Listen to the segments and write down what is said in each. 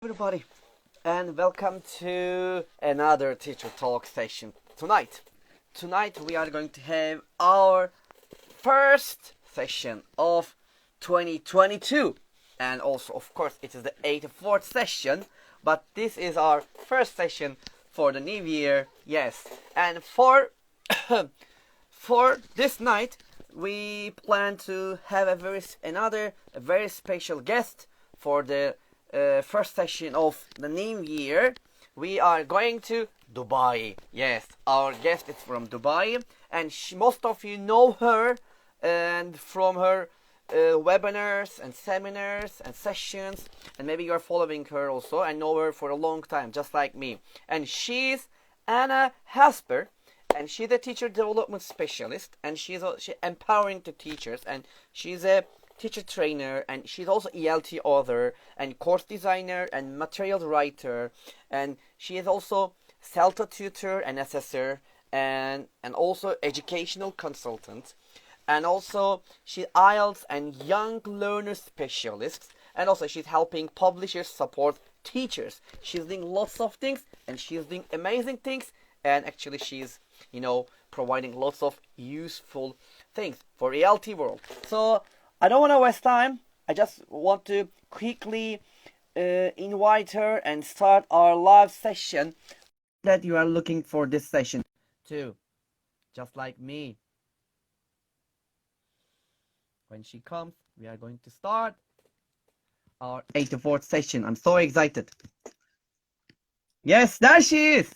Everybody, and welcome to another teacher talk session tonight. Tonight we are going to have our first session of 2022, and also of course it is the 84th session, but this is our first session for the new year. Yes, and for for this night we plan to have a very special guest for the first session of the new year. We are going to Dubai. Yes, our guest is from Dubai, and most of you know her and from her webinars and seminars and sessions, and maybe you're following her also and know her for a long time, just like me. And she's Anna Hasper, and she's a teacher development specialist, and she's empowering the teachers, and she's a teacher trainer, and she's also ELT author and course designer and material writer, and she is also CELTA tutor and assessor, and also educational consultant, and also she's IELTS and young learner specialist, and also she's helping publishers support teachers. She's doing lots of things, and she's doing amazing things, and actually she's providing lots of useful things for ELT world. So I don't want to waste time. I just want to quickly invite her and start our live session that you are looking for this session too, just like me. When she comes, we are going to start our 84th session. I'm so excited. Yes, there she is.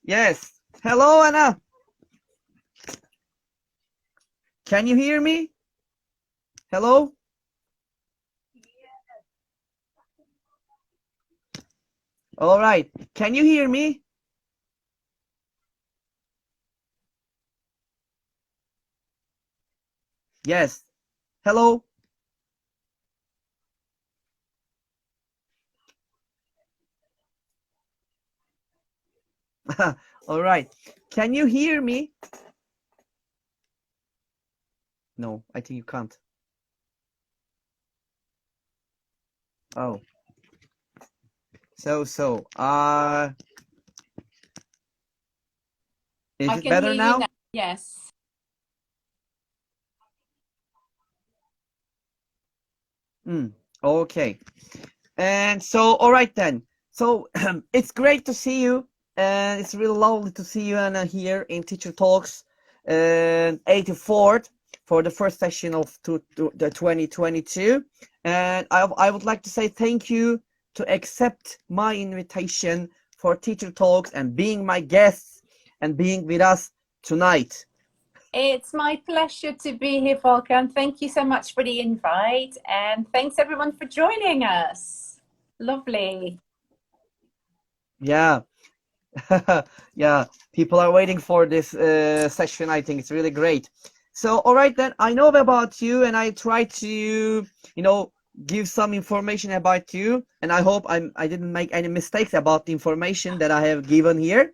Yes. Hello, Anna. Can you hear me? Hello? All right. Can you hear me? Yes. Hello? All right. Can you hear me? No, I think you can't. Oh. So, is I it can better hear you now? now. Yes. Okay. And so, all right then. So, it's great to see you, and it's really lovely to see you, Anna, here in Teacher Talks 84th for the first session of the 2022. And I would like to say thank you to accept my invitation for Teacher Talks and being my guests and being with us tonight. It's my pleasure to be here, Volkan. Thank you so much for the invite, and thanks everyone for joining us. Lovely. Yeah. Yeah, people are waiting for this session. I think it's really great. So, all right then, I know about you, and I try to, give some information about you, and I hope I didn't make any mistakes about the information that I have given here.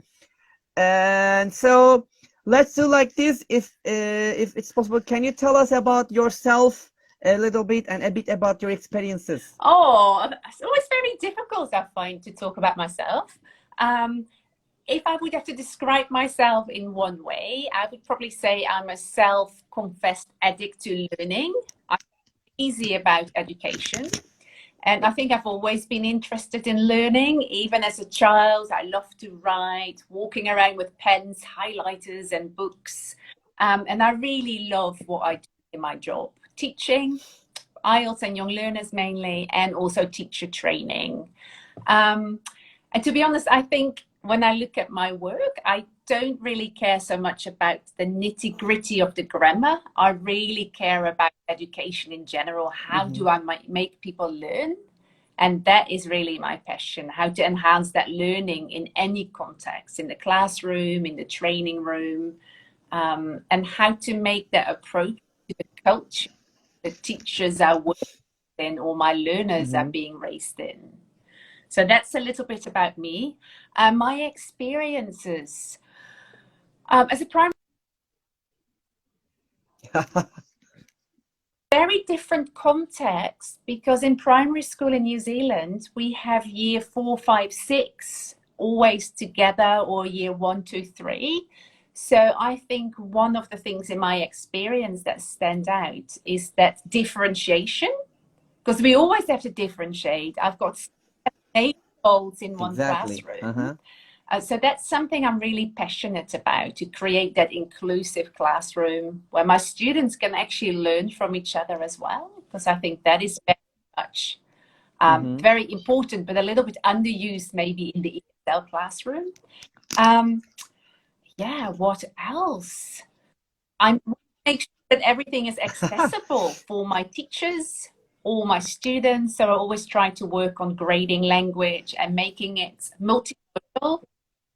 And so, let's do like this. If it's possible, can you tell us about yourself a little bit and a bit about your experiences? Oh, it's always very difficult, I find, to talk about myself. If I would have to describe myself in one way, I would probably say I'm a self-confessed addict to learning. I'm easy about education. And I think I've always been interested in learning. Even as a child, I loved to write, walking around with pens, highlighters, and books. And I really love what I do in my job, teaching, IELTS and young learners mainly, and also teacher training. And to be honest, I think when I look at my work, I don't really care so much about the nitty gritty of the grammar. I really care about education in general. How do I make people learn? And that is really my passion, how to enhance that learning in any context, in the classroom, in the training room, and how to make that approach to the culture the teachers are working in or my learners are being raised in. So that's a little bit about me. My experiences as a primary very different context, because in primary school in New Zealand, we have year 4, 5, 6 always together, or year 1, 2, 3. So I think one of the things in my experience that stand out is that differentiation, because we always have to differentiate. I've got 8-year-olds in one Exactly. classroom. So that's something I'm really passionate about, to create that inclusive classroom where my students can actually learn from each other as well, because I think that is very much very important, but a little bit underused maybe in the ESL classroom. Yeah, what else? I make sure that everything is accessible for my teachers, all my students. So I always try to work on grading language and making it multimodal.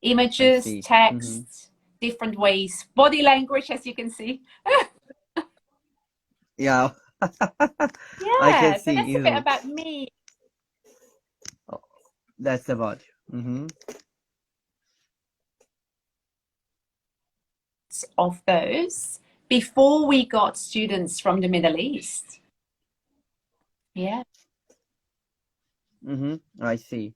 Images, text, different ways, body language, as you can see. Yeah. I Yeah, can so see that's a bit easily. about me. Oh, that's about you. Of those before we got students from the Middle East. Yeah. I see.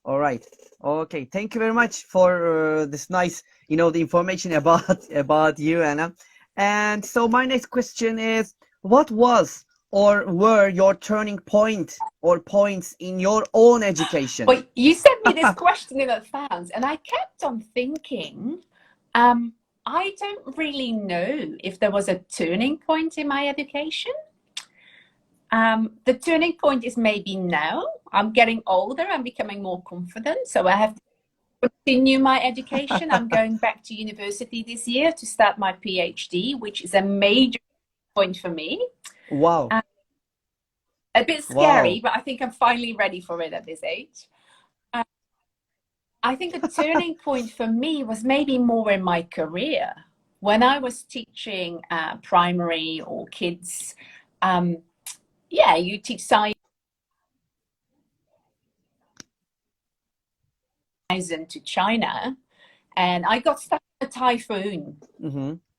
All right. Okay. Thank you very much for this nice, the information about you, Anna. And so my next question is, what was or were your turning point or points in your own education? Well, you sent me this question in advance, and I kept on thinking, I don't really know if there was a turning point in my education. The turning point is maybe now. I'm getting older, I'm becoming more confident, so I have to continue my education. I'm going back to university this year to start my PhD, which is a major point for me. Wow. A bit scary, but I think I'm finally ready for it at this age. I think the turning point for me was maybe more in my career. When I was teaching primary or kids, you teach science to China, and I got stuck in a typhoon.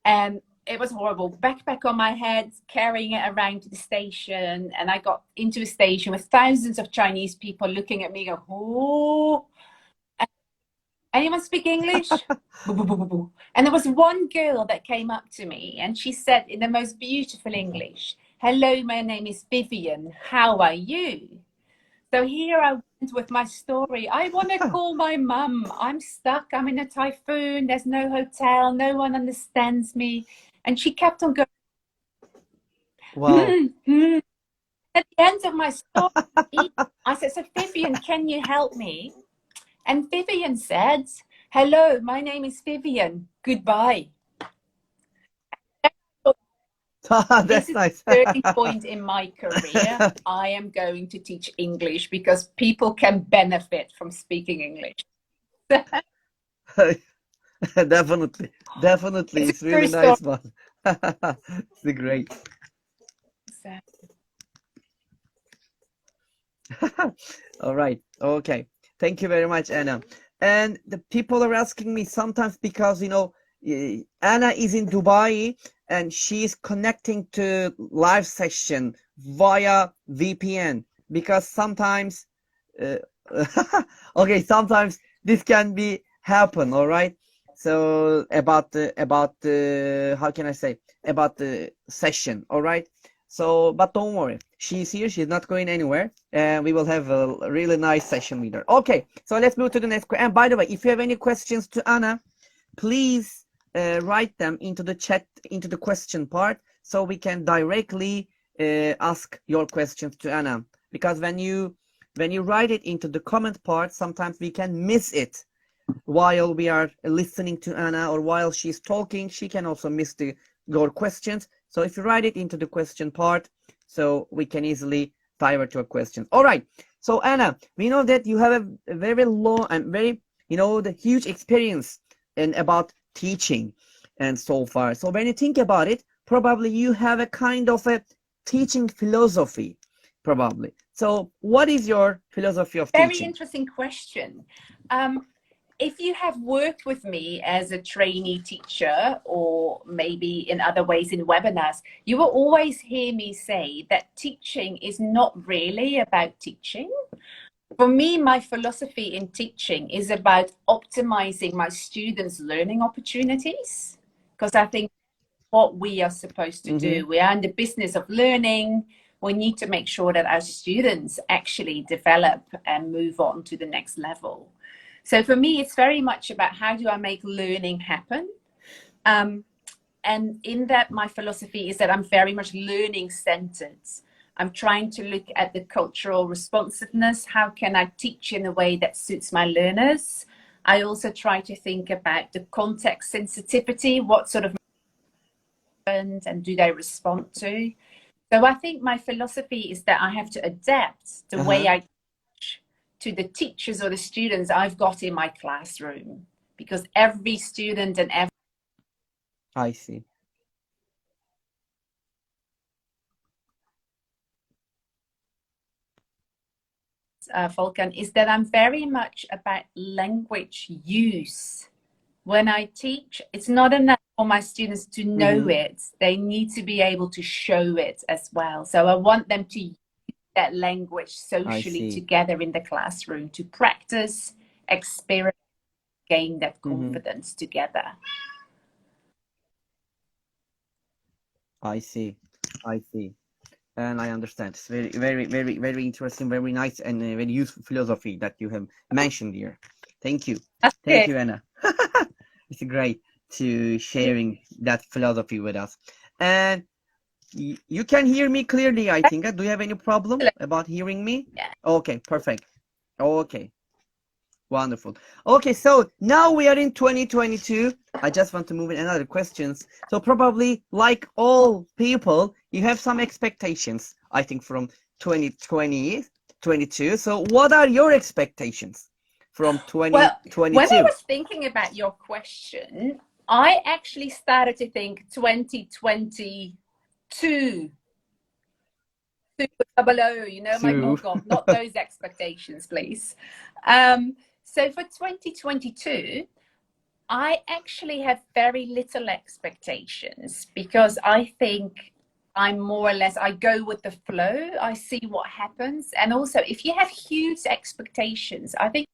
And it was horrible. Backpack on my head, carrying it around to the station, and I got into a station with thousands of Chinese people looking at me, go, "Oh, anyone speak English?" And there was one girl that came up to me, and she said in the most beautiful English, "Hello, my name is Vivian. How are you?" So here I went with my story. I want to call my mum. I'm stuck. I'm in a typhoon. There's no hotel. No one understands me. And she kept on going. Wow. At the end of my story, I said, "So Vivian, can you help me?" And Vivian said, "Hello, my name is Vivian. Goodbye." That's This is nice. the turning point in my career. I am going to teach English because people can benefit from speaking English. Definitely. It's really nice one. It's great. All right. Okay. Thank you very much, Anna. And the people are asking me sometimes because, Anna is in Dubai and she's connecting to live session via VPN because sometimes, okay, sometimes this can be happen. All right. So about the how can I say about the session. All right. So, but don't worry, she's here, she's not going anywhere, and we will have a really nice session with her. Okay, so let's move to the next question. And by the way, if you have any questions to Anna, please write them into the chat, into the question part, so we can directly ask your questions to Anna. Because when you write it into the comment part, sometimes we can miss it while we are listening to Anna, or while she's talking, she can also miss your questions. So if you write it into the question part, so we can easily divert your questions. All right. So Anna, we know that you have a very long and very, the huge experience about teaching and so far. So when you think about it, probably you have a kind of a teaching philosophy, probably. So what is your philosophy of teaching? Very interesting question. if you have worked with me as a trainee teacher, or maybe in other ways in webinars, you will always hear me say that teaching is not really about teaching. For me, my philosophy in teaching is about optimizing my students' learning opportunities, because I think what we are supposed to do, we are in the business of learning. We need to make sure that our students actually develop and move on to the next level. So for me, it's very much about how do I make learning happen? And in that, my philosophy is that I'm very much learning centered. I'm trying to look at the cultural responsiveness. How can I teach in a way that suits my learners? I also try to think about the context sensitivity, what sort of and do they respond to? So I think my philosophy is that I have to adapt the way I teach to the teachers or the students I've got in my classroom, because every student and every I see. Volkan, is that I'm very much about language use. When I teach, it's not enough for my students to know it. They need to be able to show it as well. So I want them to use that language socially together in the classroom, to practice, experiment, gain that confidence together. I see. And I understand. It's very, very, very, very interesting, very nice, and very useful philosophy that you have mentioned here. Thank you. Thank you, Anna. It's great to sharing that philosophy with us. And you can hear me clearly, I think. Do you have any problem about hearing me? Yeah. Okay, perfect. Okay. Wonderful. Okay, so now we are in 2022. I just want to move in another questions. So probably like all people, you have some expectations, I think, from 2020, 22. So what are your expectations from 2022? Well, when I was thinking about your question, I actually started to think 2022. You know, my oh God, not those expectations, please. So for 2022, I actually have very little expectations, because I think I'm more or less, I go with the flow. I see what happens. And also, if you have huge expectations, I think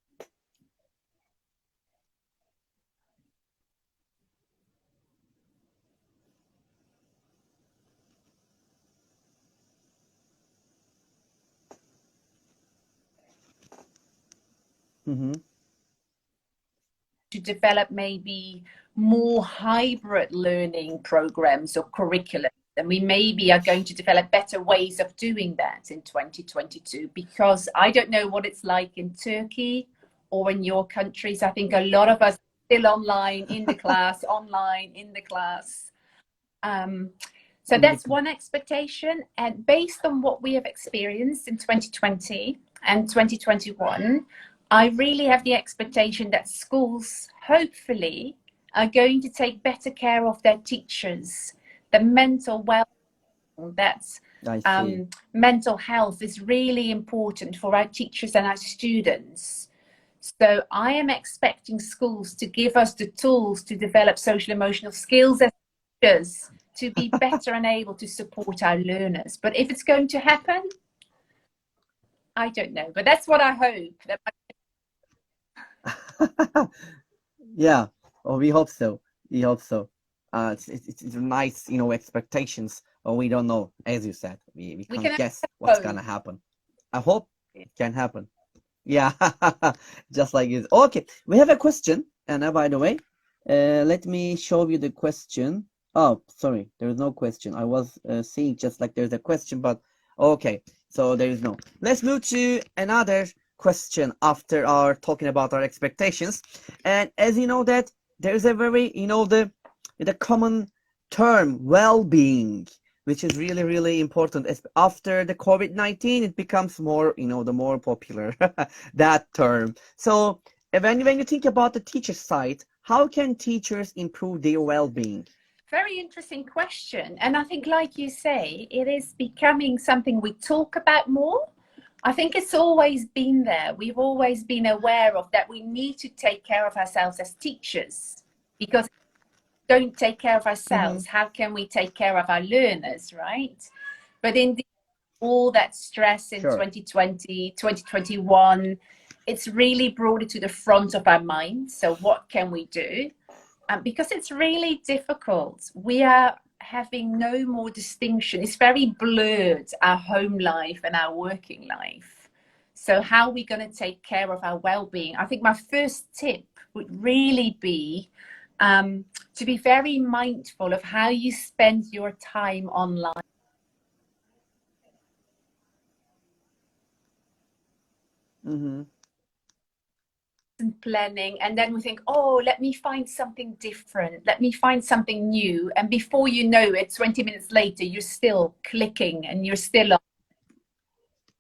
to develop maybe more hybrid learning programs or curriculum. And we maybe are going to develop better ways of doing that in 2022, because I don't know what it's like in Turkey or in your countries. I think a lot of us are still online, in the class, online, in the class. So that's one expectation. And based on what we have experienced in 2020 and 2021, I really have the expectation that schools, hopefully, are going to take better care of their teachers. The mental well-being, that's mental health is really important for our teachers and our students. So I am expecting schools to give us the tools to develop social emotional skills as teachers, to be better and able to support our learners. But if it's going to happen, I don't know. But that's what I hope. Yeah, well, we hope so. It's nice, expectations, but we don't know. As you said, we can't guess what's gonna happen. I hope it can happen. Yeah, just like this. Okay, we have a question, and by the way, let me show you the question. Oh, sorry, there is no question. I was seeing just like there's a question, but okay, so there is no. Let's move to another question after our talking about our expectations. And as you know that there's a very, the common term well-being, which is really, really important. After the COVID-19, it becomes more, the more popular, that term. So when you think about the teacher side, how can teachers improve their well-being? Very interesting question. And I think, like you say, it is becoming something we talk about more. I think it's always been there. We've always been aware of that. We need to take care of ourselves as teachers, because if we don't take care of Mm-hmm. ourselves, how can we take care of our learners, right? But in all that stress in Sure. 2020, 2021, it's really brought it to the front of our mind. So what can we do? Because it's really difficult. We are having no more distinction. It's very blurred, our home life and our working life. So how are we going to take care of our well-being? I think my first tip would really be to be very mindful of how you spend your time online. Mm-hmm. And planning, and then we think, oh, let me find something different, let me find something new, and before you know it, 20 minutes later you're still clicking and you're still on.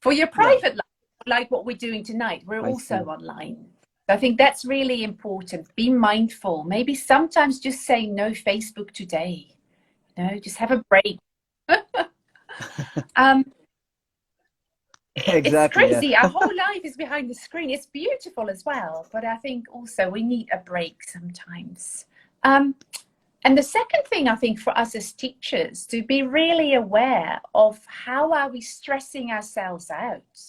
For your Yeah, private life, like what we're doing tonight, we're I also see. online. I think that's really important. Be mindful. Maybe sometimes just say no Facebook today. Just have a break. um it's Exactly. Yeah. crazy. Our whole life is behind the screen. It's beautiful as well, but I think also we need a break sometimes. um And the second thing, I think, for us as teachers, to be really aware of how are we stressing ourselves out.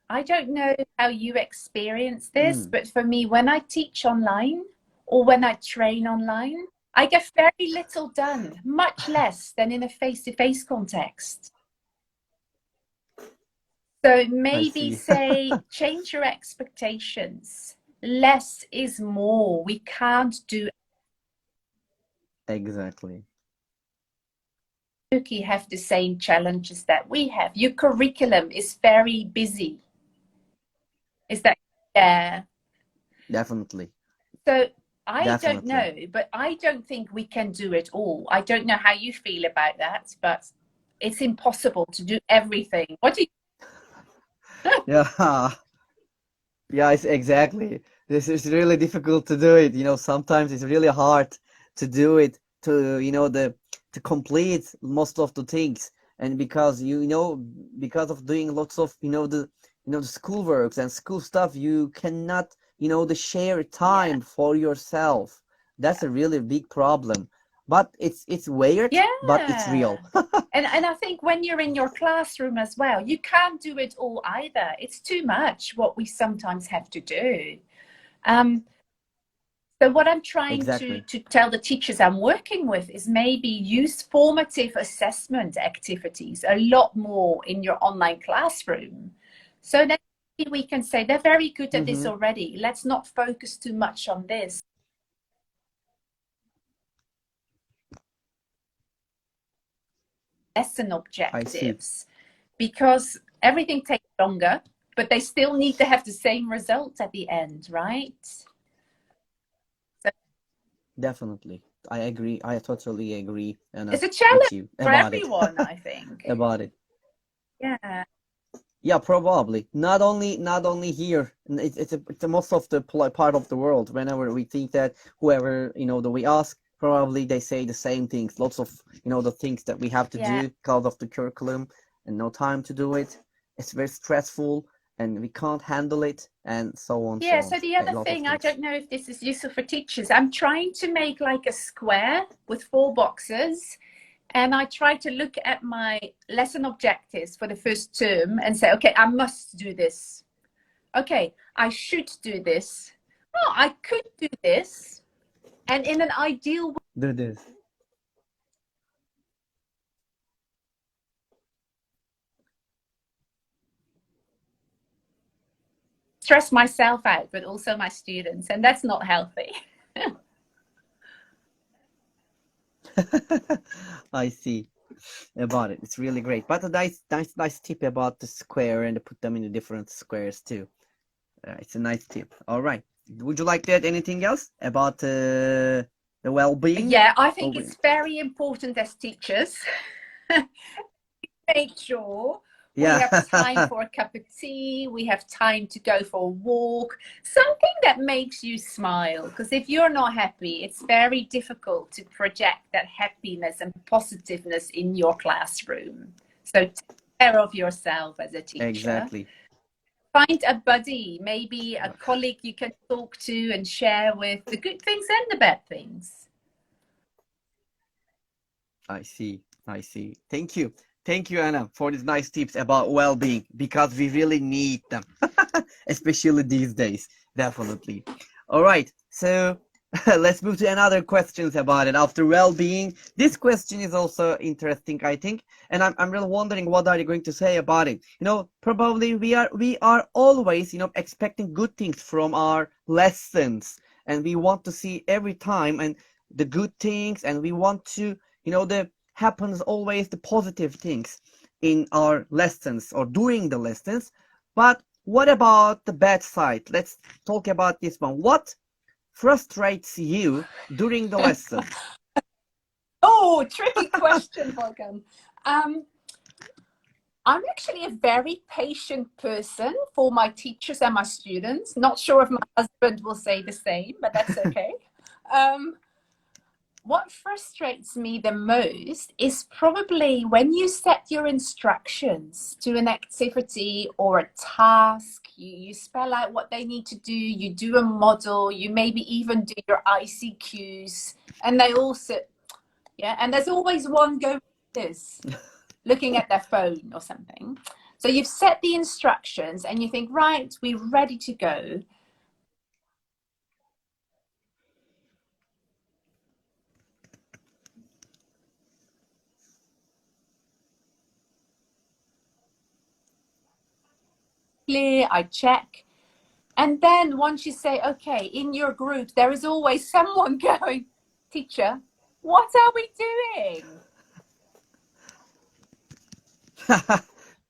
I don't know how you experience this, Mm, but for me, when I teach online or when I train online, I get very little done, much less than in a face-to-face context. So I maybe see. say, change your expectations. Less is more. We can't do. Exactly. Turkey have the same challenges that we have. Your curriculum is very busy. Is that, yeah? Definitely. So I don't Definitely. know, but I don't think we can do it all. I don't know how you feel about that, but it's impossible to do everything. What do you? Yeah. Yeah, it's exactly. This is really difficult to do it. Sometimes it's really hard to do it to complete most of the things. And because of doing lots of, the schoolworks and school stuff, you cannot, the share Yeah, time for yourself. That's a really big problem. But it's weird, but it's yeah. real. And I think when you're in your classroom as well, you can't do it all either. It's too much what we sometimes have to do. Um, So what I'm trying to, Exactly. to tell the teachers I'm working with is maybe use formative assessment activities a lot more in your online classroom. So that we can say they're very good at this Mm-hmm. already. Let's not focus too much on this. Lesson I see. objectives, because everything takes longer, but they still need to have the same result at the end, right? So Definitely. I agree. I totally agree, it's Anna, a with challenge you for about it. everyone, I think. About it. Yeah. Yeah, probably. Not only here. It's a most of the part of the world. Whenever we think that whoever, that we ask, probably they say the same things. Lots of, the things that we have to Yeah. do because of the curriculum and no time to do it. It's very stressful and we can't handle it and so on, so Yeah, on. so the A other lot of thing, I things. don't know if this is useful for teachers. I'm trying to make like a square with 4 boxes, and I try to look at my lesson objectives for the first term and say, okay, I must do this. Okay, I should do this. Oh, I could do this. And in an ideal way, Do this. stress myself out, but also my students, and that's not healthy. I see about it. It's really great. But a nice tip about the square and to put them in the different squares too. It's a nice tip. All right. Would you like to add anything else about the well-being? Yeah, I Or think it's very important as teachers. Make sure we yeah, have time for a cup of tea, we have time to go for a walk, something that makes you smile. Because if you're not happy, it's very difficult to project that happiness and positiveness in your classroom. So take care of yourself as a teacher. exactly. Find a buddy, maybe a colleague you can talk to and share with the good things and the bad things. I see. I see. Thank you. Thank you, Anna, for these nice tips about well-being, because we really need them, especially these days. Definitely. All right. So let's move to another questions about it after well-being. This question is also interesting, I think, and I'm really wondering what are you going to say about it. Probably we are always, expecting good things from our lessons, and we want to see every time and the good things, and we want to, the happens always the positive things in our lessons or during the lessons. But what about the bad side? Let's talk about this one. What frustrates you during the lesson? Oh, tricky question, Volkan. I'm actually a very patient person for my teachers and my students. Not sure if my husband will say the same, but that's okay. What frustrates me the most is probably when you set your instructions to an activity or a task, you spell out what they need to do, you do a model, you maybe even do your ICQs, and they all sit, and there's always one going like this, looking at their phone or something. So you've set the instructions and you think, right, we're ready to go. Clear, I check. And then once you say, okay, in your group, there is always someone going, teacher, what are we doing?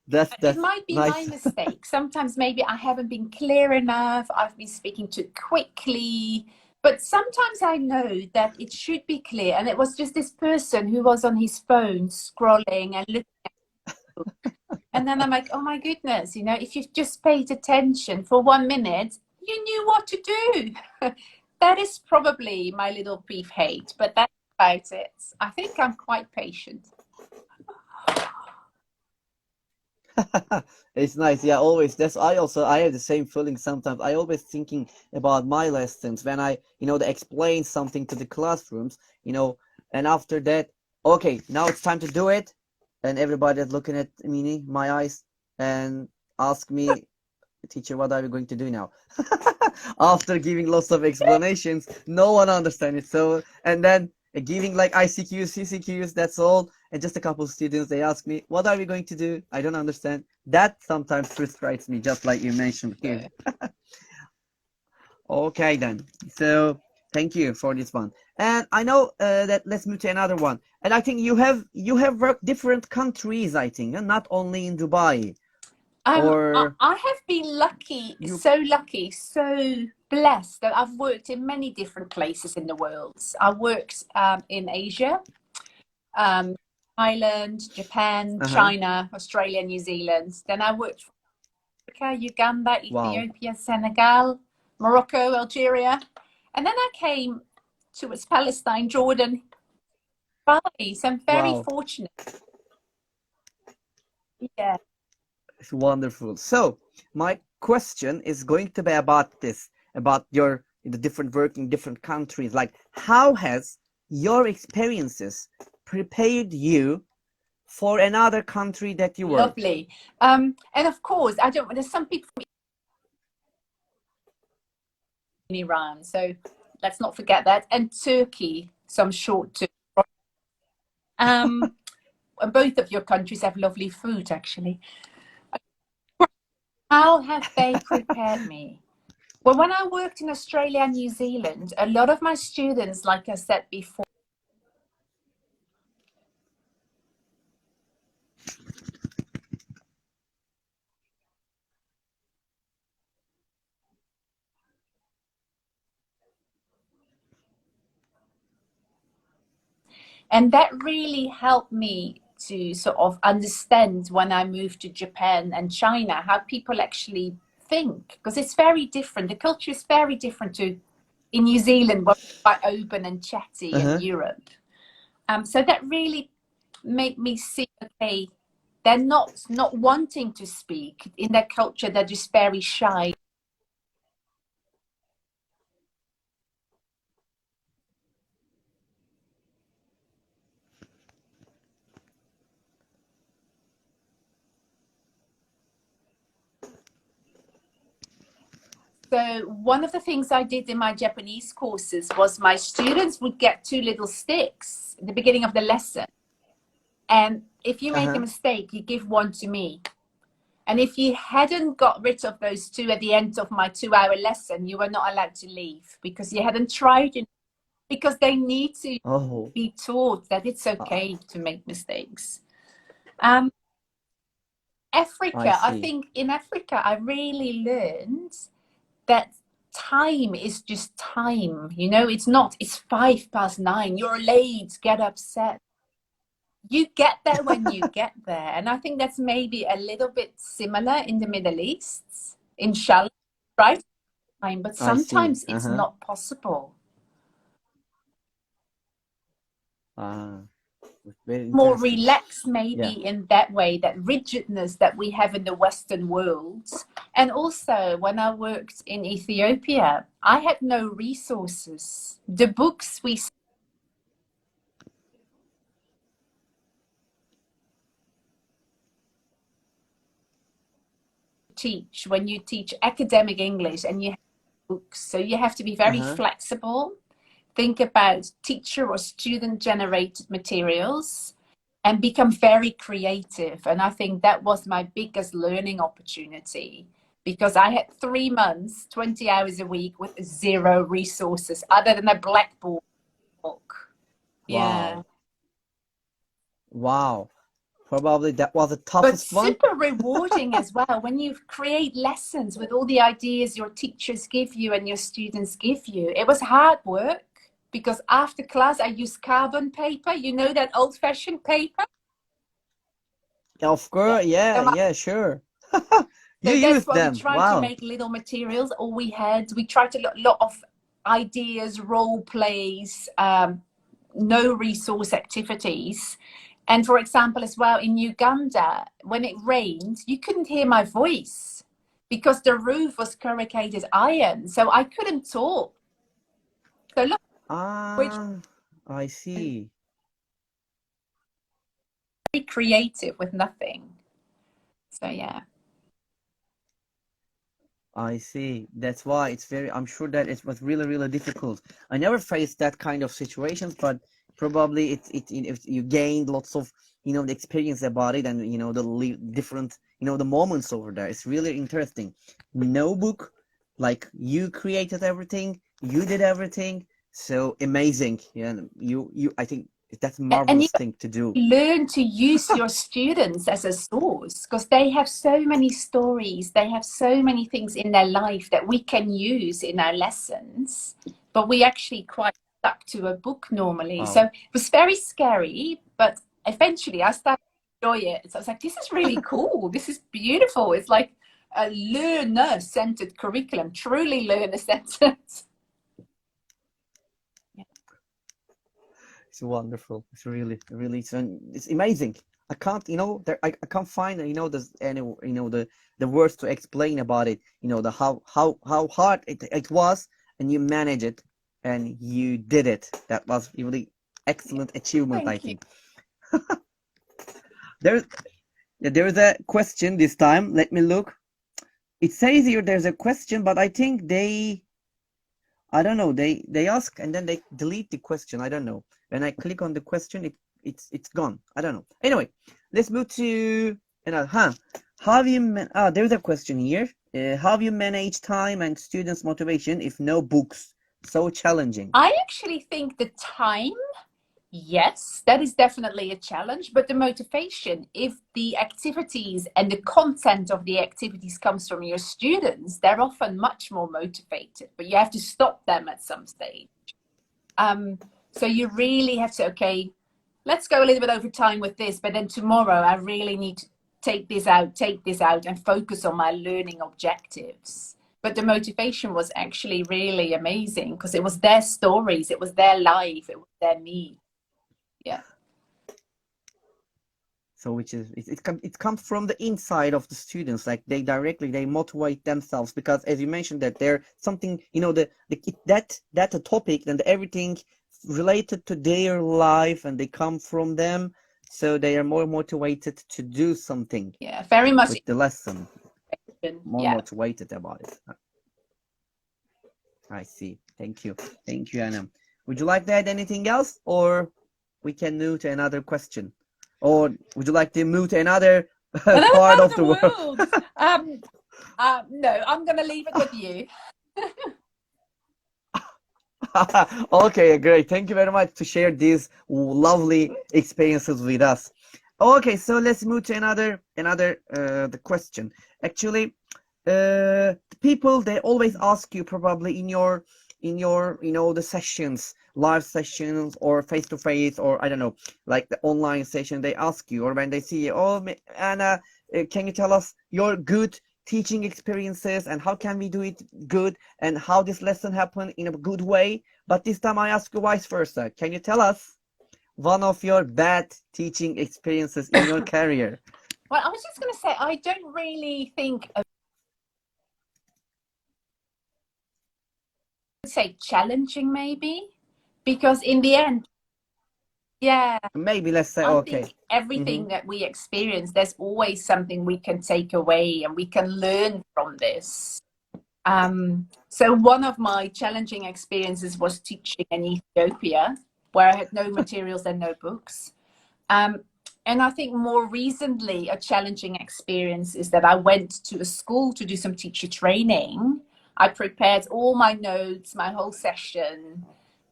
That's It might be nice. my mistake. Sometimes maybe I haven't been clear enough. I've been speaking too quickly. But sometimes I know that it should be clear. And it was just this person who was on his phone scrolling and looking at the book. And then I'm like, oh my goodness, if you've just paid attention for 1 minute, you knew what to do. That is probably my little beef hate, but that's about it. I think I'm quite patient. It's nice. Yeah, always. I have the same feeling sometimes. I always thinking about my lessons when I, explain something to the classrooms, and after that, okay, now it's time to do it. And everybody is looking at me, my eyes, and ask me, teacher, what are we going to do now? After giving lots of explanations, no one understands it. So, and then giving like ICQs, CCQs, that's all. And just a couple of students, they ask me, what are we going to do? I don't understand. That sometimes frustrates me, just like you mentioned here. Okay, then. So, thank you for this one. And I know that let's move to another one. And I think you have worked different countries, I think, and not only in Dubai. Or I have been lucky, so blessed that I've worked in many different places in the world. I worked in Asia, Thailand, Japan, China, Australia, New Zealand. Then I worked for Africa, Uganda, Ethiopia, Senegal, Morocco, Algeria. And then I came towards Palestine, Jordan, Bali. So I'm very fortunate. Yeah. It's wonderful. So my question is going to be about this, about the different work in different countries. Like, how has your experiences prepared you for another country that you work? Lovely. And of course, there's some people in Iran, so let's not forget that. And Turkey, some short term. Both of your countries have lovely food, actually. How have they prepared me? Well, when I worked in Australia and New Zealand, a lot of my students, like I said before, and that really helped me to sort of understand when I moved to Japan and China, how people actually think, because it's very different. The culture is very different to in New Zealand, where we're quite open and chatty, in Europe. So that really made me see, okay, they're not wanting to speak. In their culture, they're just very shy. So one of the things I did in my Japanese courses was my students would get two little sticks at the beginning of the lesson. And if you make a Uh-huh. mistake, you give one to me. And if you hadn't got rid of those two at the end of my 2-hour lesson, you were not allowed to leave because you hadn't tried it. Because they need to Oh, be taught that it's uh, okay to make mistakes. Um, I Africa, I see. think in Africa, I really learned that time is just time. You know, it's 9:05, you're late, get upset. You get there when you get there. And I think that's maybe a little bit similar in the Middle East, inshallah, right? Time, but I see. sometimes it's Uh-huh. not possible. Ah, very More interesting. relaxed Yeah. maybe in that way, that rigidness that we have in the Western world. And also when I worked in Ethiopia, I had no resources. The books we teach, when you teach academic English and you have books, so you have to be very Uh-huh. flexible, think about teacher or student generated materials, and become very creative. And I think that was my biggest learning opportunity, because I had 3 months, 20 hours a week with zero resources other than a blackboard book. Yeah. Wow. Wow. Probably that was the But toughest one. super rewarding as well when you create lessons with all the ideas your teachers give you and your students give you. It was hard work because after class I used carbon paper, you know, that old-fashioned paper. Of Yeah. course, yeah, So yeah, sure. You So that's used why we them. tried to Wow. make little materials. All we had, we tried to lot of ideas, role plays, no resource activities. And for example, as well in Uganda, when it rained, you couldn't hear my voice because the roof was corrugated iron, so I couldn't talk. So look, which Ah, I see. very creative with nothing. So yeah. I see. That's why it's very, I'm sure that it was really, really difficult. I never faced that kind of situations, but probably if you gained lots of, the experience about it and, different, the moments over there. It's really interesting. No book, like you created everything, you did everything. So amazing. Yeah. I think that's a And you marvelous thing to do. learn to use your students as a source because they have so many stories, they have so many things in their life that we can use in our lessons, but we actually quite stuck to a book normally. So Wow. it was very scary, but eventually I started to enjoy it. So I was like, this is really cool, this is beautiful. It's like a learner-centered curriculum, truly learner-centered. It's wonderful. It's really, really, it's amazing. I can't, I can't find, there's any, the words to explain about it. The how hard it was, and you manage it, and you did it. That was really excellent achievement, I Thank you. think. There's, there's a question this time. Let me look. It says here there's a question, but I think I don't know. They ask and then they delete the question. I don't know. When I click on the question, it's gone. I don't know. Anyway, let's move to another. How have you? There's a question here. How have you managed time and students' motivation if no books? So challenging. I actually think the time, yes, that is definitely a challenge, but the motivation, if the activities and the content of the activities comes from your students, they're often much more motivated, but you have to stop them at some stage. So you really have to, okay, let's go a little bit over time with this, but then tomorrow I really need to take this out, and focus on my learning objectives. But the motivation was actually really amazing because it was their stories, it was their life, it was their need. Yeah. So which is it comes from the inside of the students, like they motivate themselves, because as you mentioned that they're something, you know, that's a topic and everything related to their life, and they come from them, so they are more motivated to do something Yeah, very much. with the lesson, more Yeah. motivated about it. I see. Thank you, Anna. Would you like to add anything else, or we can move to another question? Or would you like to move to another Another part part of the world? No, I'm going to leave it with you. Okay, great. Thank you very much to share these lovely experiences with us. Okay, so let's move to another the question. Actually, people, they always ask you, probably in your you know, the sessions, live sessions or face to face, or I don't know, like the online session, they ask you, or when they see you, oh Anna, can you tell us your good teaching experiences and how can we do it good, and how this lesson happened in a good way? But this time I ask you vice versa. Can you tell us one of your bad teaching experiences in your career? Well, I was just going to say, I don't really think of, say, challenging, maybe, because in the end, yeah, Maybe let's say, I okay. think everything that we experience, there's always something we can take away and we can learn from this. So one of my challenging experiences was teaching in Ethiopia, where I had no materials and no books. And I think more recently, a challenging experience is that I went to a school to do some teacher training. I prepared all my notes, my whole session,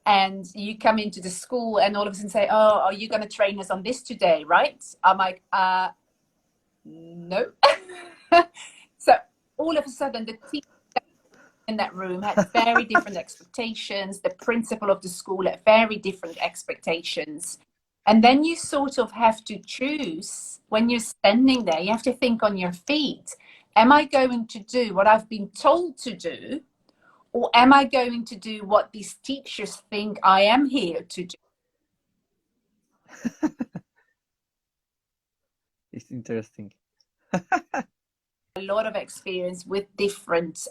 and you come into the school and all of a sudden say, oh, are you going to train us on this today, right? I'm like, no. So all of a sudden, the teacher in that room had very different expectations. The principal of the school had very different expectations. And then you sort of have to choose when you're standing there, you have to think on your feet. Am I going to do what I've been told to do? Or am I going to do what these teachers think I am here to do? It's interesting. A lot of experience with different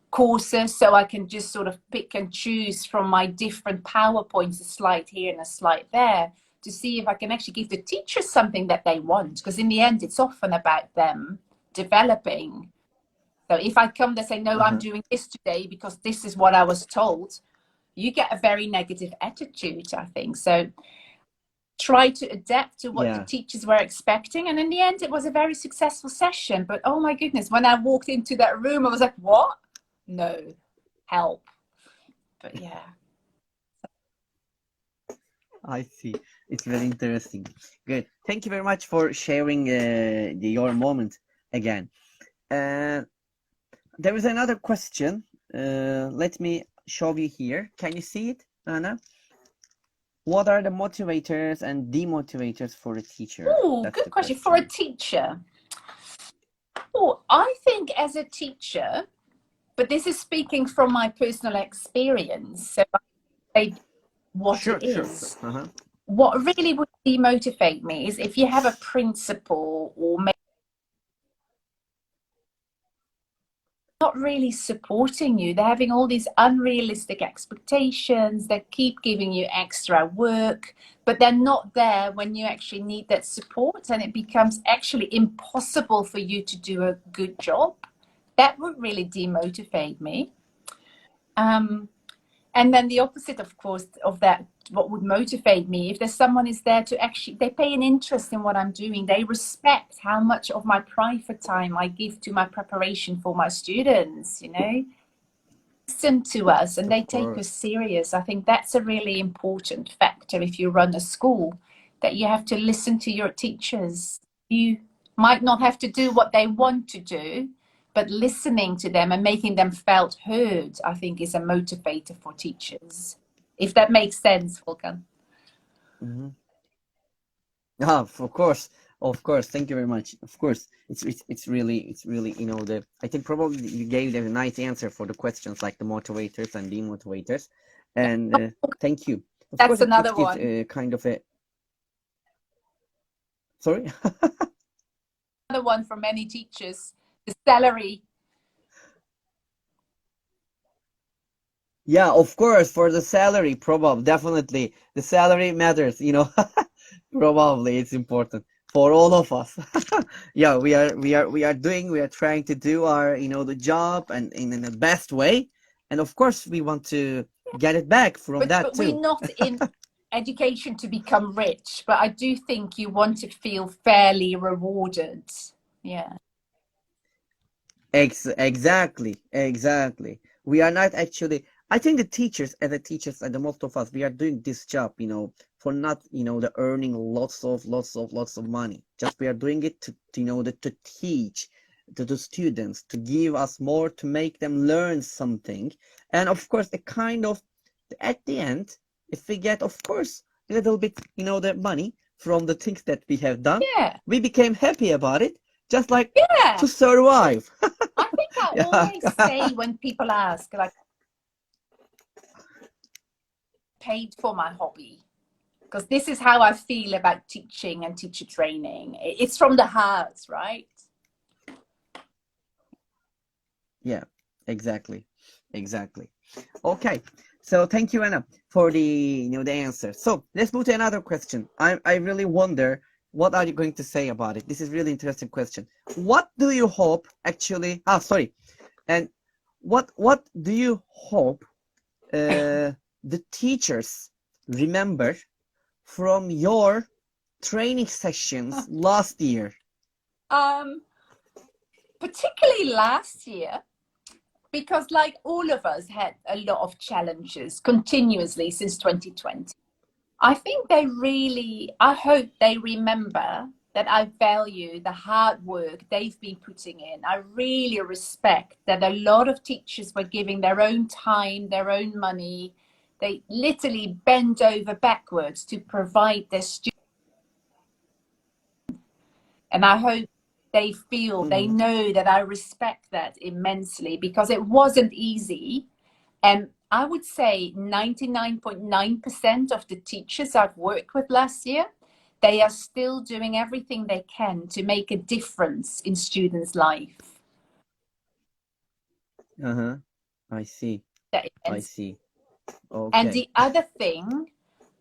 courses, so I can just sort of pick and choose from my different PowerPoints, a slide here and a slide there, to see if I can actually give the teachers something that they want. Because in the end, it's often about them developing. So if I come there saying, no, I'm doing this today because this is what I was told, you get a very negative attitude, I think. So try to adapt to what the teachers were expecting. And in the end, it was a very successful session. But oh my goodness, when I walked into that room, I was like, what? No, help. But yeah. I see. It's very interesting. Good. Thank you very much for sharing your moment again. There is another question. Let me show you here. Can you see it, Anna? What are the motivators and demotivators for a teacher? Oh, good question. For a teacher. Oh, I think as a teacher, but this is speaking from my personal experience, so I say what it is. Sure. What really would demotivate me is if you have a principal or maybe not really supporting you. They're having all these unrealistic expectations. They keep giving you extra work, but they're not there when you actually need that support, and it becomes actually impossible for you to do a good job. That would really demotivate me. And then the opposite, of course, of that, what would motivate me, if there's someone is there to actually, they pay an interest in what I'm doing, they respect how much of my private time I give to my preparation for my students, you know, listen to us and they take us serious. I think that's a really important factor if you run a school, that you have to listen to your teachers. You might not have to do what they want to do, but listening to them and making them felt heard, I think, is a motivator for teachers. If that makes sense, Volkan. Of course. Thank you very much. Of course, it's really, you know, I think probably you gave a nice answer for the questions like the motivators and demotivators, and thank you. Of That's course, another it gives one. kind of a Sorry. Another one for many teachers, the salary. Yeah, of course, for the salary, probably, definitely. The salary matters, you know. Probably it's important for all of us. Yeah, we are trying to do our, the job and in the best way. And of course, we want to get it back from that But we're too. not in education to become rich, but I do think you want to feel fairly rewarded. Yeah. Exactly. We are not actually. I think the teachers, as the teachers, and the most of us, we are doing this job, for not, the earning lots of money. Just we are doing it to teach to the students, to give us more, to make them learn something, and of course, a kind of at the end, if we get, of course, a little bit, the money from the things that we have done, Yeah. we became happy about it, just like Yeah. to survive. I think I Yeah. always say when people ask, like, paid for my hobby, because this is how I feel about teaching and teacher training. It's from the heart, right? Yeah, exactly. Okay, so thank you, Anna, for the answer. So let's move to another question. I really wonder, what are you going to say about it? This is really interesting question. What do you hope actually? Sorry. And what do you hope the teachers remember from your training sessions last year? Particularly last year, because like all of us had a lot of challenges continuously since 2020. I think I hope they remember that I value the hard work they've been putting in. I really respect that a lot of teachers were giving their own time, their own money. They literally bent over backwards to provide their students. And I hope they feel, they know that I respect that immensely, because it wasn't easy. And I would say 99.9% of the teachers I've worked with last year, they are still doing everything they can to make a difference in students' life. I see. And Okay. the other thing,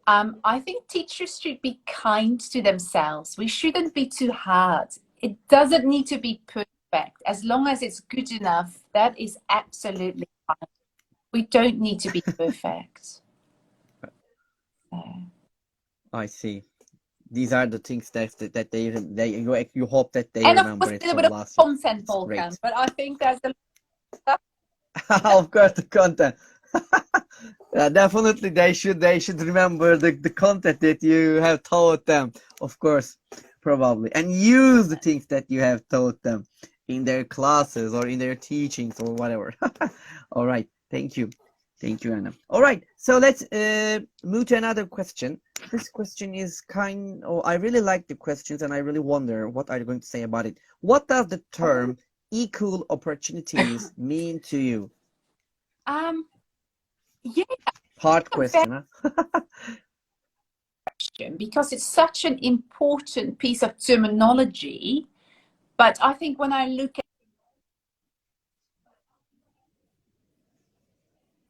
I think teachers should be kind to themselves. We shouldn't be too hard. It doesn't need to be perfect. As long as it's good enough, that is absolutely fine. We don't need to be perfect. I see. These are the things that you hope that they And of remember course, it a little from bit of last year. content, It's Volkan, great. but I think there's a Of course, the content. Yeah, definitely, they should remember the content that you have taught them. Of course, probably, and use the things that you have taught them in their classes or in their teachings or whatever. All right, thank you, Anna. All right, so let's move to another question. This question is I really like the questions, and I really wonder what are you going to say about it. What does the term equal opportunities mean to you? yeah, Hard a fair question, huh? question, because it's such an important piece of terminology. But I think when I look at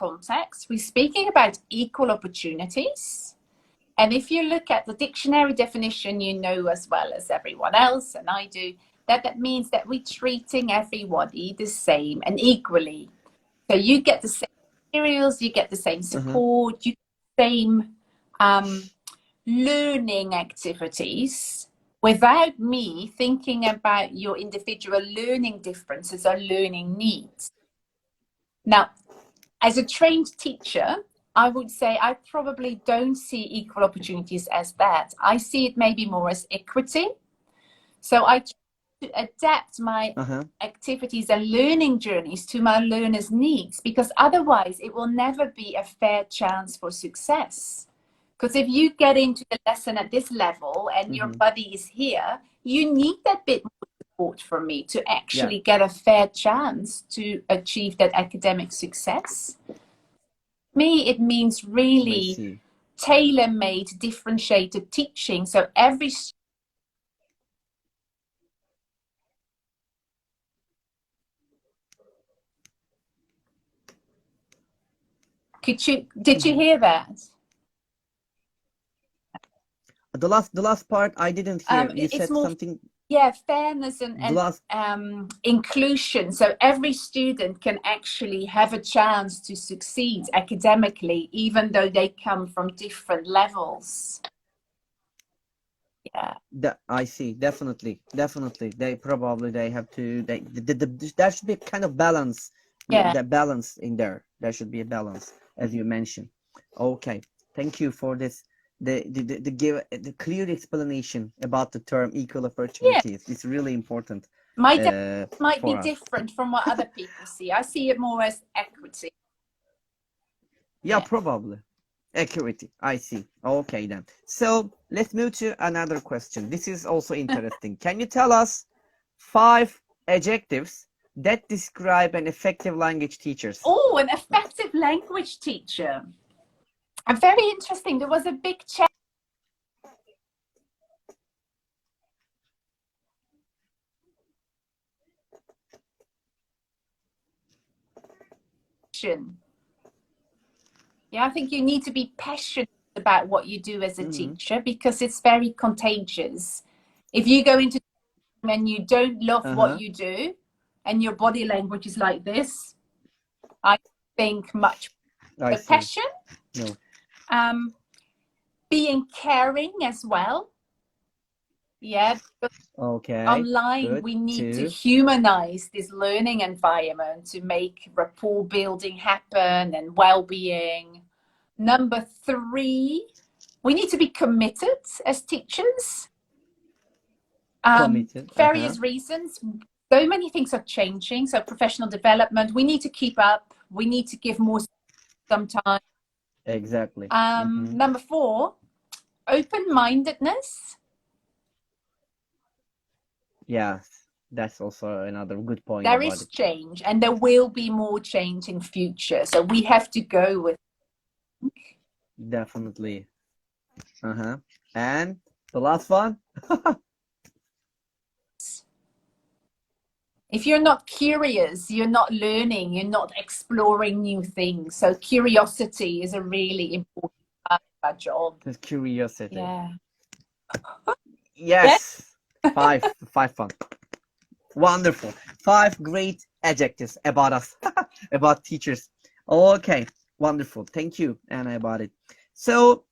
context, we're speaking about equal opportunities. And if you look at the dictionary definition, you know as well as everyone else, and I do, that means that we're treating everybody the same and equally. So you get the same materials, you get the same support, you get the same learning activities, without me thinking about your individual learning differences or learning needs. Now, as a trained teacher, I would say I probably don't see equal opportunities as that. I see it maybe more as equity. So I try to adapt my activities and learning journeys to my learners' needs, because otherwise it will never be a fair chance for success. Because if you get into the lesson at this level and your buddy is here, you need that bit more support from me to actually get a fair chance to achieve that academic success. Me, it means really tailor-made, differentiated teaching. So every Did you hear that? The last part I didn't hear. You It's said more, something. yeah, fairness and, The last. inclusion. So every student can actually have a chance to succeed academically, even though they come from different levels. Yeah. That I see. Definitely. They have to. There should be a kind of balance. Yeah. That balance in there. There should be a balance, as you mentioned. Okay. Thank you for this. The give the clear explanation about the term equal Yeah. opportunities. It's really important. My definition might be For us. different from what other people see. I see it more as equity. Yeah, probably. Accuracy. I see. Okay then. So let's move to another question. This is also interesting. Can you tell us 5 adjectives that describe an effective language teacher? Oh, an effective language teacher. Very interesting. There was a big chat. Yeah, I think you need to be passionate about what you do as a teacher, because it's very contagious. If you go into and you don't love what you do and your body language is like this, I think much the passion. No. Being caring as well. Yeah. Okay. Online, good. we need 2. to humanize this learning environment to make rapport building happen and well-being. Number 3, we need to be committed as teachers. Committed. Various reasons. So many things are changing. So professional development, we need to keep up. We need to give more sometimes. Exactly. Number 4, open-mindedness. Yes, that's also another good point. There is change, and there will be more change in future. So we have to go with. Definitely. And the last one. If you're not curious, you're not learning, you're not exploring new things. So curiosity is a really important part of our job. There's curiosity. Yeah. Yes. 5 fun. Wonderful. 5 great adjectives about us, about teachers. Okay, wonderful. Thank you, Anna, about it. So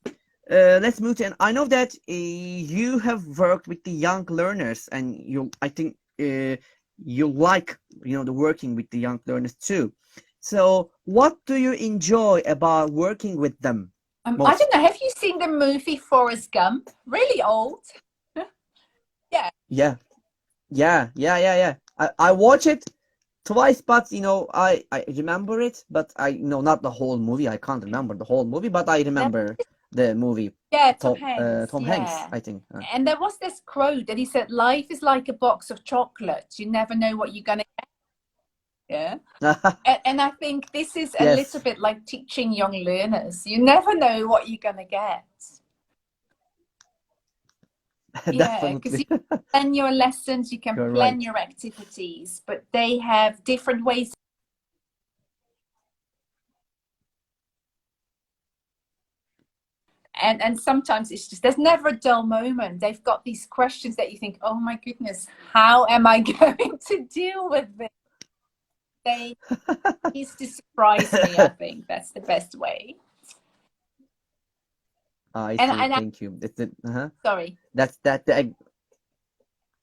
let's move to, and I know that you have worked with the young learners, and I think you like, the working with the young learners too. So what do you enjoy about working with them? I don't know. Have you seen the movie Forrest Gump? Really old. Yeah. I watch it twice, but I remember it, but I know not the whole movie. I can't remember the whole movie, but I remember the movie. Yeah, Tom Hanks. Tom Hanks, I think. And there was this quote that he said, "Life is like a box of chocolates. You never know what you're gonna get." Yeah. and I think this is a little bit like teaching young learners. You never know what you're gonna get. Yeah, because you can plan your lessons, you can plan your activities, but they have different ways. And sometimes it's just, there's never a dull moment. They've got these questions that you think, oh my goodness, how am I going to deal with this? They used to surprise me. I think that's the best way. Thank you. Sorry.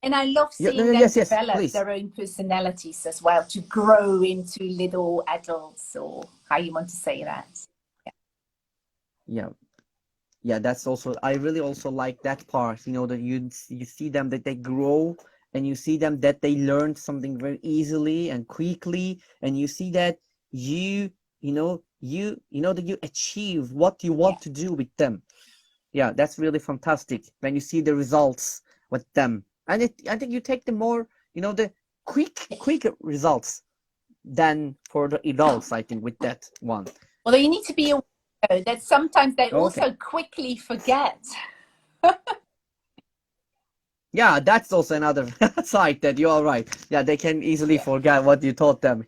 And I love seeing them develop their own personalities as well, to grow into little adults, or how you want to say that. Yeah, that's also, I really also like that part, that you see them, that they grow, and you see them that they learn something very easily and quickly, and you see that that you achieve what you want to do with them. Yeah, that's really fantastic when you see the results with them. And I think you take the more, the quicker results than for the adults, I think, with that one. Well, you need to be aware that sometimes they also quickly forget. Yeah, that's also another side that you're right. Yeah, they can easily forget what you taught them.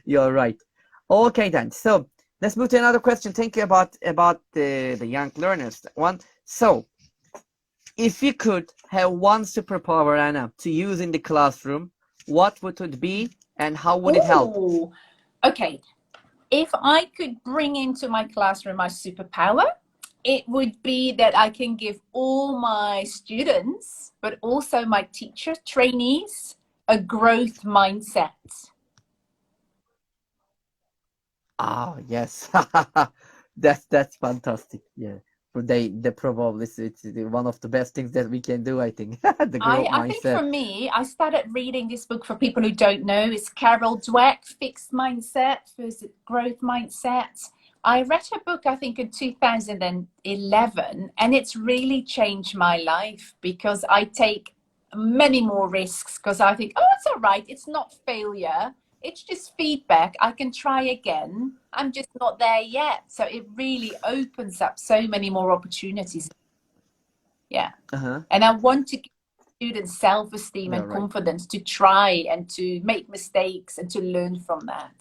You're right. Okay then. So let's move to another question. Thank you about the young learners one. So, if you could have one superpower, Anna, to use in the classroom, what would it be and how would it help? Ooh, okay. If I could bring into my classroom my superpower, it would be that I can give all my students, but also my teacher trainees, a growth mindset. Ah, yes. That's fantastic. Yeah. They probably it's one of the best things that we can do, I think. The growth I think for mindset. me, I started reading this book for people who don't know. It's Carol Dweck, Fixed Mindset versus Growth Mindset. I read her book, I think, in 2011, and it's really changed my life because I take many more risks because I think, oh, it's all right. It's not failure. It's just feedback. I can try again. I'm just not there yet. So it really opens up so many more opportunities. Yeah. Uh-huh. And I want to give students self-esteem Yeah, and right. confidence to try and to make mistakes and to learn from that.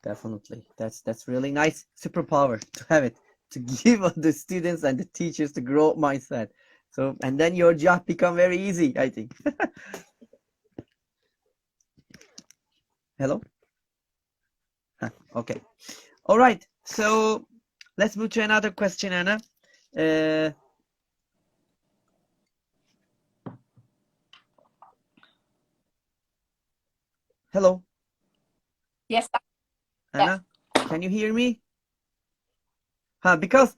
Definitely. That's really nice superpower to have it, to give the students and the teachers the growth mindset. So, and then your job become very easy, I think. Hello? Huh, okay. All right. So let's move to another question, Anna. Uh, hello, Yes. Yeah. Anna. Can you hear me? Because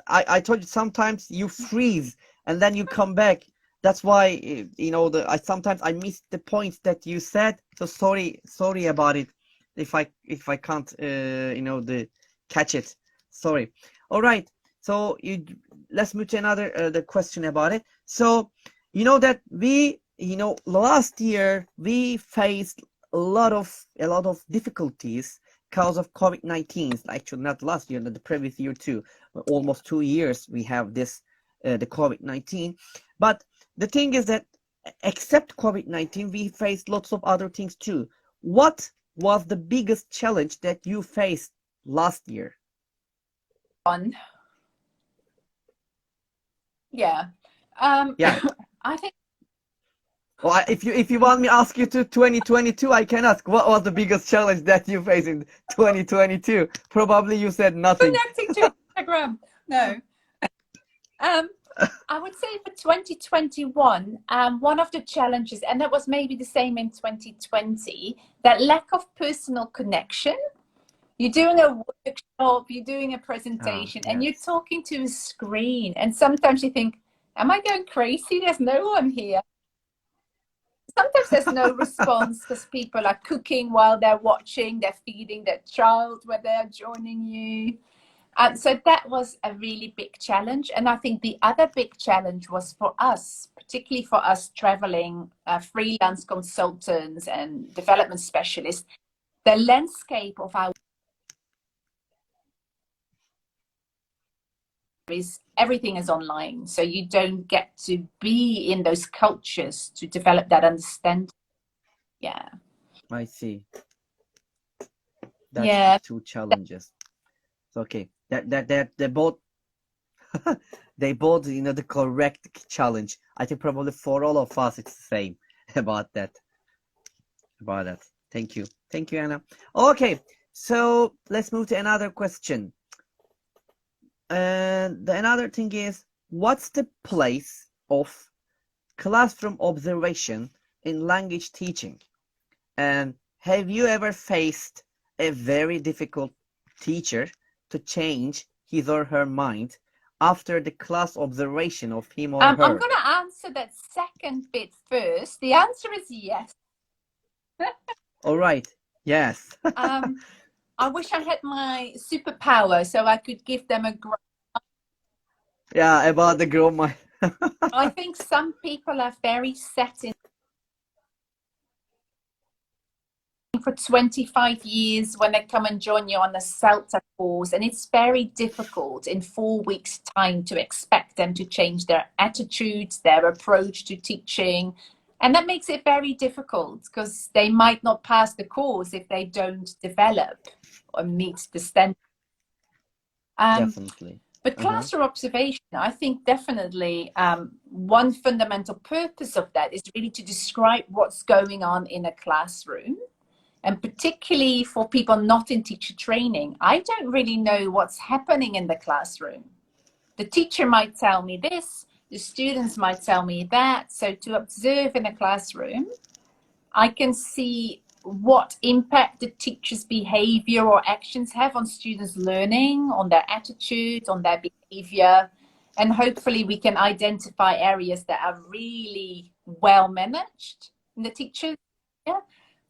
I told you sometimes you freeze and then you come back. That's why I sometimes I miss the points that you said. So sorry about it if I can't the catch it. Sorry. All right. So let's move to another the question about it. So that we last year we faced a lot of difficulties because of COVID-19. Actually, not last year, but the previous year too. Almost 2 years we have this the COVID-19. But the thing is that except COVID-19, we faced lots of other things too. What was the biggest challenge that you faced last year? On. Yeah. Yeah. I think Well, if you want me to ask you to 2022, I can ask what was the biggest challenge that you faced in 2022? Probably you said nothing. connecting to Instagram. No. I would say for 2021, one of the challenges, and that was maybe the same in 2020, that lack of personal connection. You're doing a workshop, you're doing a Ah, presentation, and you're yes. talking to a screen. And sometimes you think, am I going crazy? There's no one here. Sometimes there's no response because people are cooking while they're watching, they're feeding their child where they're joining you. So that was a really big challenge. And I think the other big challenge was for us, particularly for us traveling freelance consultants and development specialists, the landscape of our is everything is online. So you don't get to be in those cultures to develop that understanding. Yeah. I see. That's the Yeah. two challenges. So, okay, that they both they both the correct challenge. I think probably for all of us it's the same about that. About that. Thank you, Anna. Okay, so let's move to another question. And the another thing is, what's the place of classroom observation in language teaching? And have you ever faced a very difficult teacher to change his or her mind after the class observation of him or I'm her? going to answer that second bit first. The answer is yes. All right. Yes. I wish I had my superpower so I could give them a growth. Yeah, about the growth mind. I think some people are very set in for 25 years when they come and join you on the CELTA course, and it's very difficult in 4 weeks' time to expect them to change their attitudes, their approach to teaching. And that makes it very difficult because they might not pass the course if they don't develop or meet the standard. Definitely. But classroom observation, I think definitely one fundamental purpose of that is really to describe what's going on in a classroom. And particularly for people not in teacher training, I don't really know what's happening in the classroom. The teacher might tell me this, the students might tell me that. So to observe in a classroom, I can see what impact the teacher's behavior or actions have on students' learning, on their attitude, on their behavior. And hopefully we can identify areas that are really well managed in the teacher,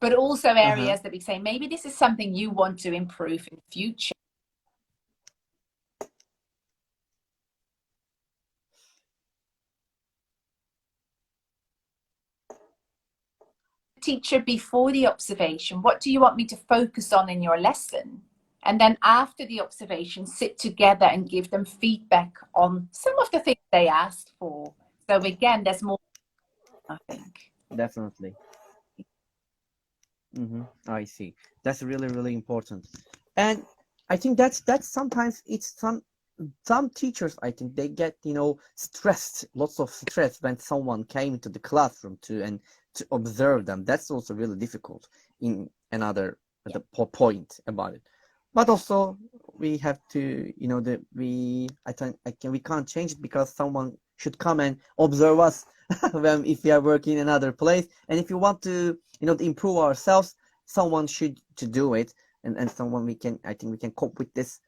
but also areas that we say, maybe this is something you want to improve in future. Teacher, before the observation, what do you want me to focus on in your lesson? And then after the observation, sit together and give them feedback on some of the things they asked for. So again, there's more, I think. Definitely. I see. That's really, really important. And I think that's sometimes it's some teachers, I think they get, stressed, lots of stress when someone came into the classroom to observe them. That's also really difficult in another point about it. But also we have to, we can't change it because someone should come and observe us if we are working in another place. And if you want to, to improve ourselves, someone should to do it. And someone I think we can cope with this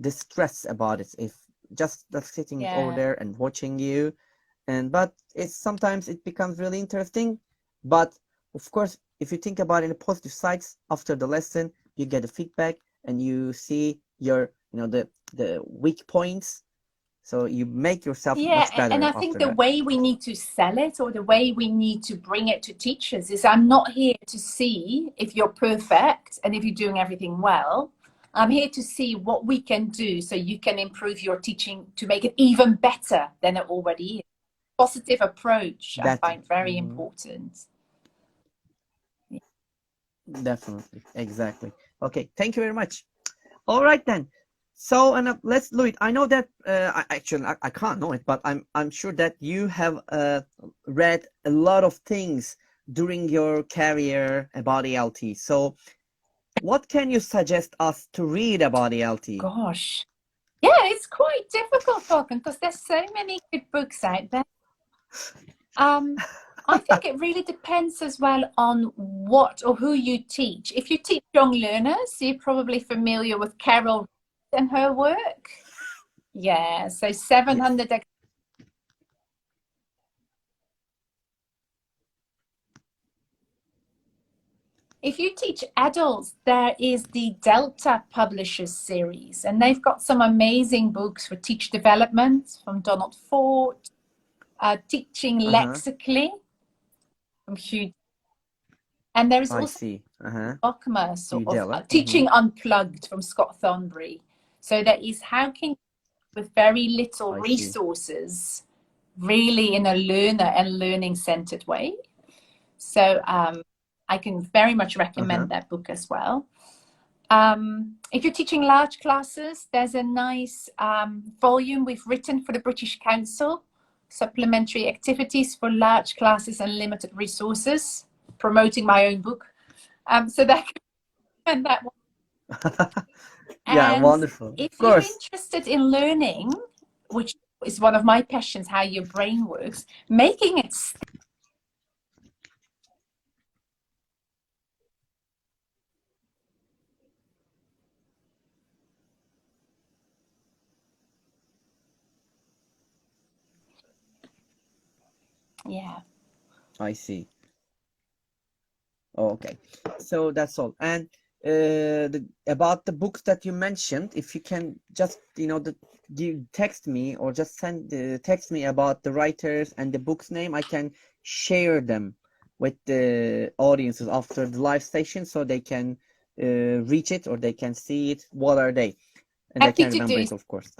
stress about it if just sitting over there and watching you. But sometimes it becomes really interesting. But of course, if you think about it in the positive sides, after the lesson you get the feedback and you see your the weak points, so you make yourself much better. And I think the way we need to sell it, or the way we need to bring it to teachers, is I'm not here to see if you're perfect and if you're doing everything well. I'm here to see what we can do so you can improve your teaching to make it even better than it already is. Positive approach, I find very important. Definitely. Exactly. Okay. Thank you very much. All right then. So, and let's do it. I know that I can't know it, but I'm sure that you have read a lot of things during your career about ELT. So, what can you suggest us to read about ELT? Gosh, yeah, it's quite difficult, Falcon, because there's so many good books out there. I think it really depends as well on what or who you teach. If you teach young learners, you're probably familiar with Carol and her work. Yeah, so 700. Yes. If you teach adults, there is the Delta Publishers series, and they've got some amazing books for teach development from Donald Ford, teaching lexically from Hugh. And there is also Okma, sort of teaching unplugged from Scott Thornbury. So there is how can you, with very little resources, really in a learner and learning centered way. So I can very much recommend that book as well. If you're teaching large classes, there's a nice volume we've written for the British Council, Supplementary Activities for Large Classes and Limited Resources, promoting my own book. So that and that one. Yeah, and wonderful. If you're interested in learning, which is one of my passions, how your brain works, making it I see. Okay, so that's all. And about the books that you mentioned, if you can just text me or just text me about the writers and the book's name, I can share them with the audiences after the live session so they can reach it or they can see it. What are they? And they can remember it, of course.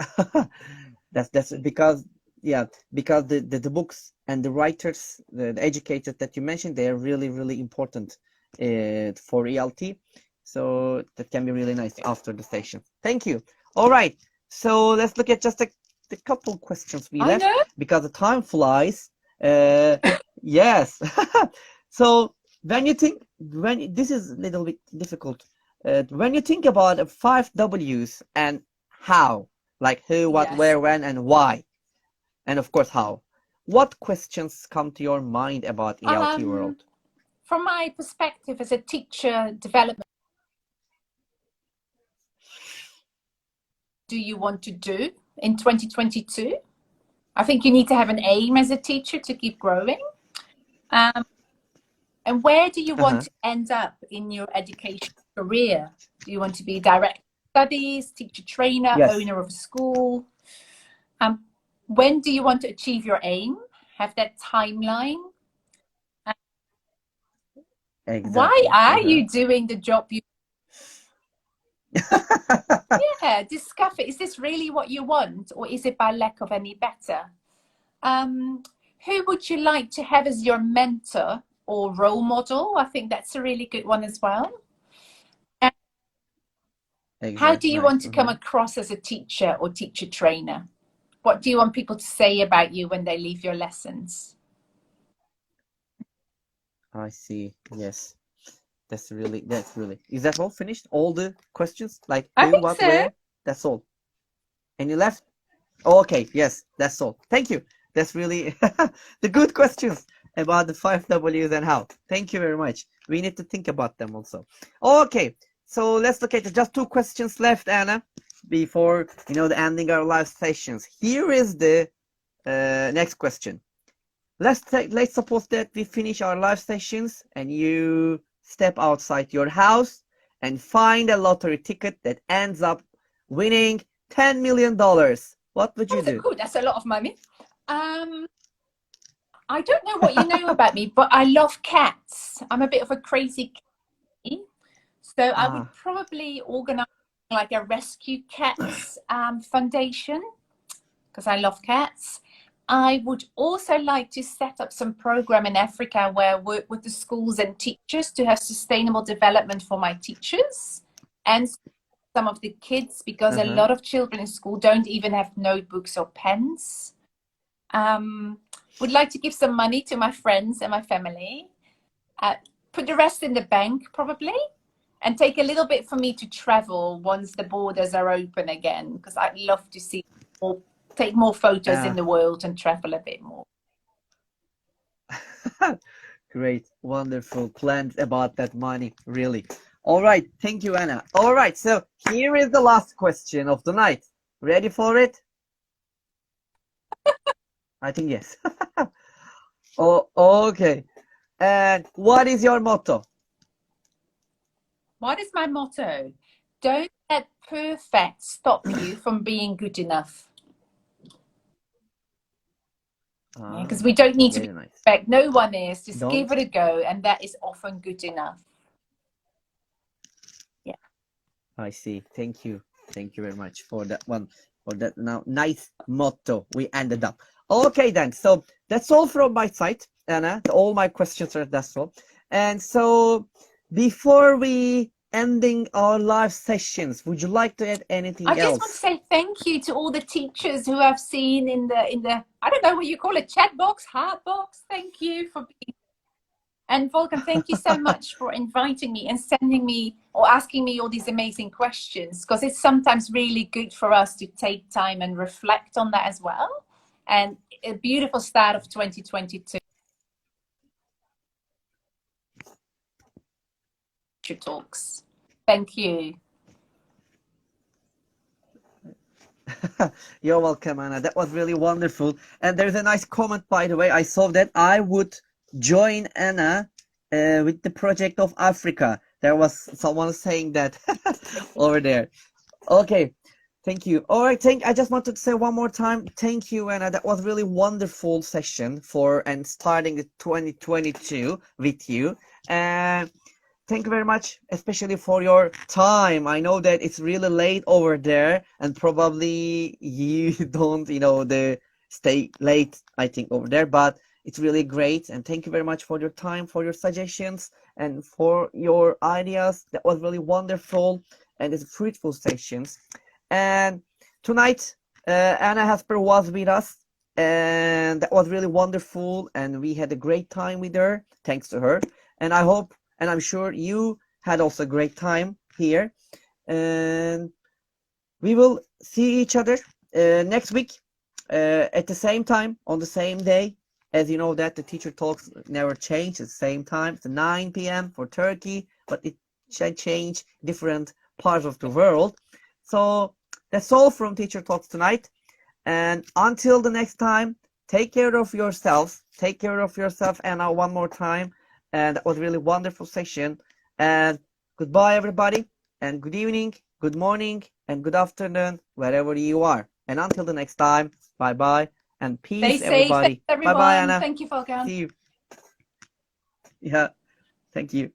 That's because yeah, because the books and the writers, the educators that you mentioned, they are really, really important for ELT. So that can be really nice after the session. Thank you. All right. So let's look at just the couple questions we I left know. because the time flies. Yes. So this is a little bit difficult. When you think about 5 Ws and how, like who, what, Yes. where, when, and why, and of course how, what questions come to your mind about ELT world? From my perspective as a teacher development, do you want to do in 2022? I think you need to have an aim as a teacher to keep growing. And where do you want Uh-huh. to end up in your education career? Do you want to be direct studies, teacher trainer, Yes, owner of a school? When do you want to achieve your aim? Have that timeline. Why exactly. are Uh-huh. you doing the job you discover? Is this really what you want, or is it by lack of any better? Who would you like to have as your mentor or role model? I think that's a really good one as well. And how do Exactly. you Nice. want to come across as a teacher or teacher trainer? What do you want people to say about you when they leave your lessons? I see. Yes. That's really. Is that all finished? All the questions? Like I who, think what, so. where? That's all. And you left? Oh, okay. Yes, that's all. Thank you. That's really the good questions about the 5 Ws and how. Thank you very much. We need to think about them also. Okay. So let's look at just 2 questions left, Anna, before the ending our live sessions. Here is the next question. Let's suppose that we finish our live sessions and you step outside your house and find a lottery ticket that ends up winning $10 million. What would you do? Cool. That's a lot of money. I don't know what you know about me, but I love cats. I'm a bit of a crazy cat. So I would Ah, probably organize like a rescue cats foundation because I love cats. I would also like to set up some program in Africa where I work with the schools and teachers to have sustainable development for my teachers and some of the kids, because a uh-huh. lot of children in school don't even have notebooks or pens. Would like to give some money to my friends and my family. Put the rest in the bank probably, and take a little bit for me to travel once the borders are open again, because I'd love to see more, take more photos in Ah, the world and travel a bit more. great, wonderful plans about that money, really. All right, thank you, Anna. All right, so here is the last question of the night. Ready for it? I think yes. Oh, okay. And what is your motto? What is my motto? Don't let perfect stop you from being good enough. Yeah, because Ah, we don't need to be very nice. perfect. No one is. Just give Don't. it a go, and that is often good enough. Yeah. I see. Thank you. Thank you very much for that one. For that now nice motto we ended up. Okay then. So that's all from my side, Anna. All my questions are that's all. And so before we ending our live sessions, would you like to add I anything just want to else? say thank you to all the teachers who I've seen in the I don't know what you call it, chat box, heart box. Thank you for being, and Volkan, thank you so much for inviting me and sending me or asking me all these amazing questions, because it's sometimes really good for us to take time and reflect on that as well. And a beautiful start of 2022 talks. Thank you. You're welcome, Anna. That was really wonderful. And there's a nice comment, by the way. I saw that I would join Anna with the project of Africa. There was someone saying that over there. Okay, thank you. All right, I just wanted to say one more time, thank you, Anna. That was really wonderful session for and starting the 2022 with you. And thank you very much, especially for your time. I know that it's really late over there, and probably you don't, stay late, I think, over there, but it's really great. And thank you very much for your time, for your suggestions, and for your ideas. That was really wonderful, and it's fruitful sessions. And tonight, Anna Hasper was with us, and that was really wonderful, and we had a great time with her, thanks to her. And I hope, and I'm sure you had also a great time here. And we will see each other next week at the same time, on the same day. As you know that the teacher talks never change, it's the same time. It's 9 p.m. for Turkey, but it should change different parts of the world. So that's all from Teacher Talks tonight. And until the next time, take care of yourselves. Take care of yourself, Anna, one more time. And that was a really wonderful session. And goodbye, everybody. And good evening, good morning, and good afternoon, wherever you are. And until the next time, bye-bye. And peace, Stay safe, everybody. everyone. Bye-bye, Anna. Thank you, Volkan. See you. Yeah, thank you.